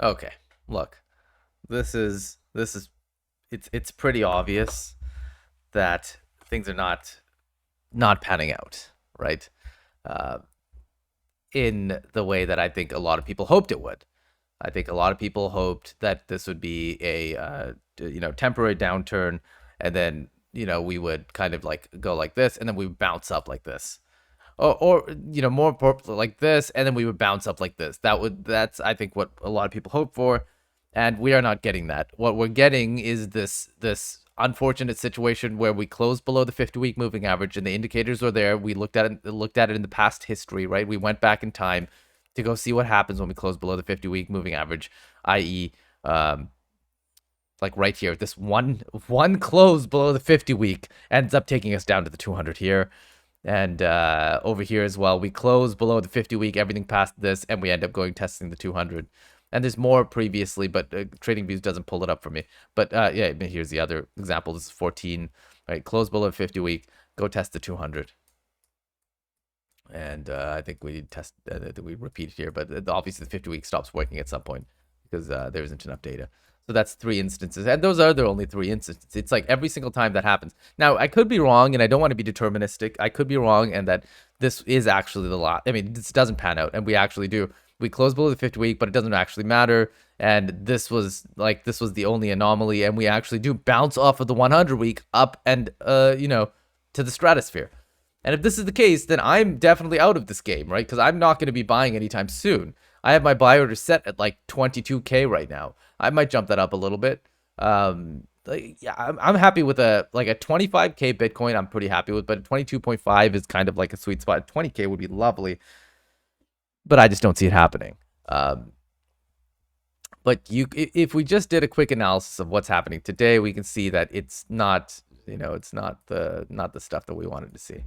Okay, look, it's pretty obvious that things are not panning out, right? Uh, in the way that I think a lot of people hoped it would. I think a lot of people hoped that this would be a temporary downturn, and then we would kind of like go like this, and then we would bounce up like this, or more importantly like this, and then we would bounce up like this. That's I think what a lot of people hope for, and we are not getting that. What we're getting is this unfortunate situation where we closed below the 50-week moving average, and the indicators are there. We looked at it in the past history, right? We went back in time to go see what happens when we close below the 50-week moving average, i.e., like right here, this one close below the 50-week ends up taking us down to the 200 here. And over here as well, we close below the 50-week, everything past this, and we end up going testing the 200. And there's more previously, but TradingViews doesn't pull it up for me. But yeah, here's the other example. This is 14, right? Close below 50-week, go test the 200. And I think we test, we repeat it here, but obviously the 50-week stops working at some point because there isn't enough data. So that's 3 instances, and those are the only 3 instances. It's like every single time that happens. Now, I could be wrong, and I don't want to be deterministic. I could be wrong, and that this is actually the lot. I mean, this doesn't pan out, and we actually do. We close below the 50-week, but it doesn't actually matter. And this was the only anomaly, and we actually do bounce off of the 100-week up and to the stratosphere. And if this is the case, then I'm definitely out of this game, right? Because I'm not going to be buying anytime soon. I have my buy order set at like 22K right now. I might jump that up a little bit. Yeah, I'm happy with a 25K Bitcoin. I'm pretty happy with, but 22.5 is kind of like a sweet spot. 20K would be lovely, but I just don't see it happening. But if we just did a quick analysis of what's happening today, we can see that it's not, it's not the stuff that we wanted to see.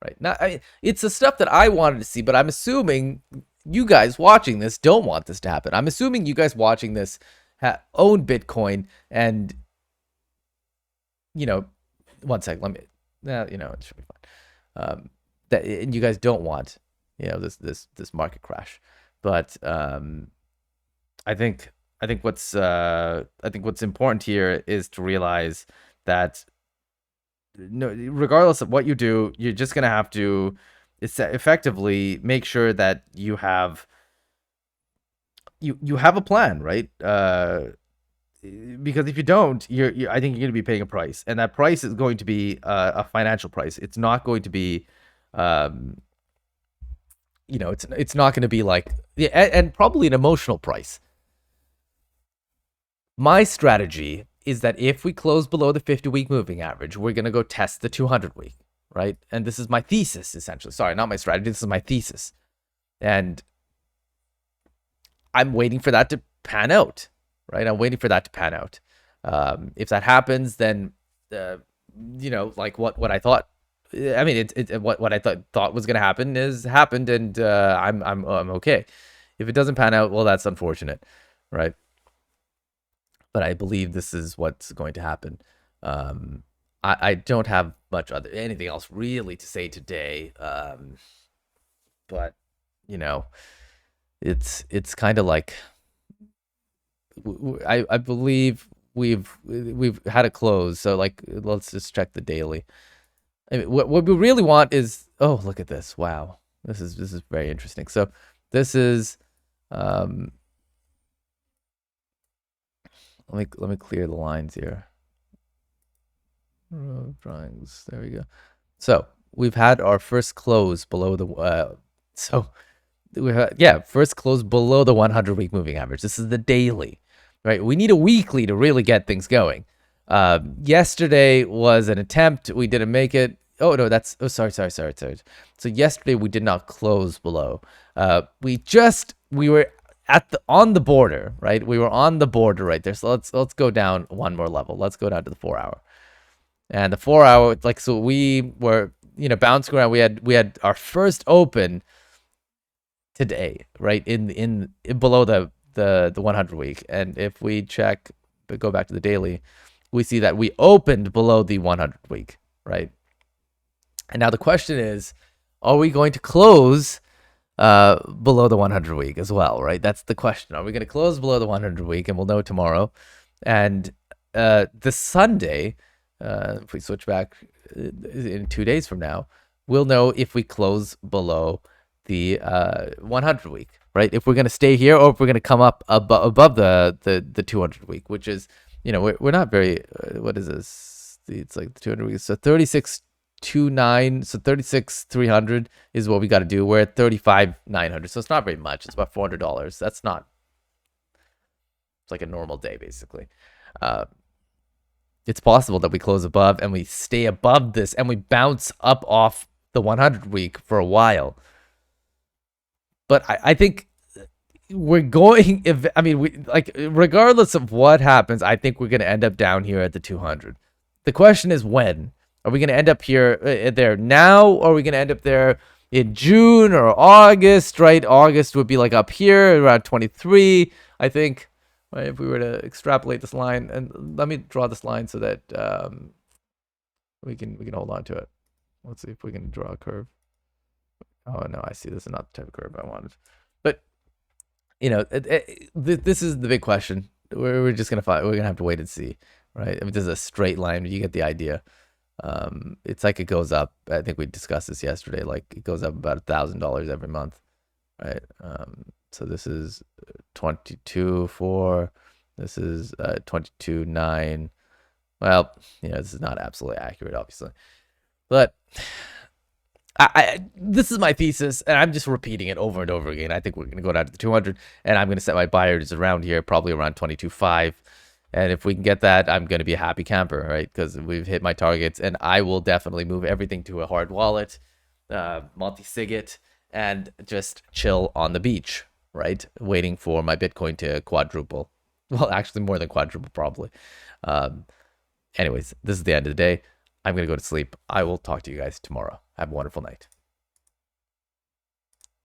Right now, it's the stuff that I wanted to see, but I'm assuming you guys watching this don't want this to happen. I'm assuming you guys watching this own Bitcoin, and one sec, let me, it should be fine. That and you guys don't want, this market crash, but I think what's important here is to realize that no, regardless of what you do, you're just gonna have to effectively make sure that you have a plan, right? Because if you don't, I think you're going to be paying a price, and that price is going to be a financial price. It's not going to be, it's not going to be like, and probably an emotional price. My strategy is that if we close below the 50-week moving average, we're going to go test the 200-week, right? And this is my thesis, essentially. Sorry, not my strategy. This is my thesis. And I'm waiting for that to pan out, right? I'm waiting for that to pan out. If that happens, then, like what I thought, I mean, what I thought was going to happen is happened, and I'm okay. If it doesn't pan out, well, that's unfortunate, right? But I believe this is what's going to happen. I don't have anything else really to say today. But it's kind of like I believe we've had a close. So like, let's just check the daily. I mean, what we really want is, oh, look at this! Wow, this is very interesting. So this is let me clear the lines here. Drawings. There we go. So we've had our first close below the first close below the 100-week moving average. This is the daily, right? We need a weekly to really get things going. Yesterday was an attempt. We didn't make it. Oh no, sorry. So yesterday we did not close below. We were on the border, right? We were on the border right there. So let's go down one more level. Let's go down to the 4-hour. And the 4-hour, so we were, bouncing around. We had our first open today, right? In below the 100-week. And if we go back to the daily, we see that we opened below the 100-week, right? And now the question is, are we going to close below the 100 week as well, right? That's the question. Are we going to close below the 100 week? And we'll know tomorrow. And this Sunday, if we switch back in 2 days from now, we'll know if we close below the 100 week, right? If we're going to stay here or if we're going to come up above the 200 week, which is, we're not very, what is this? It's like the 200 weeks. So 36.29, so 36.300 is what we got to do. We're at 35.900, so it's not very much. It's about $400. That's not, it's like a normal day basically. It's possible that we close above and we stay above this and we bounce up off the 100 week for a while. But I think we're going, regardless of what happens, I think we're going to end up down here at the 200. The question is when. Are we going to end up here there now, or are we going to end up there in June or August, right? August would be like up here around 23, I think, right? If we were to extrapolate this line, and let me draw this line so that we can hold on to it. Let's see if we can draw a curve. Oh no, I see. This is not the type of curve I wanted. But this is the big question. We're just gonna find. We're gonna have to wait and see, right? I mean, this is a straight line. You get the idea. It's like it goes up. I think we discussed this yesterday. Like it goes up about $1,000 every month, right? So this is 22.4. This is 22.9. Well, this is not absolutely accurate, obviously, but this is my thesis, and I'm just repeating it over and over again. I think we're going to go down to the 200, and I'm going to set my buyers around here, probably around 22.5. And if we can get that, I'm going to be a happy camper, right? Because we've hit my targets, and I will definitely move everything to a hard wallet, multi-sig it, and just chill on the beach, right? Waiting for my Bitcoin to quadruple. Well, actually more than quadruple, probably. Anyways, this is the end of the day. I'm going to go to sleep. I will talk to you guys tomorrow. Have a wonderful night.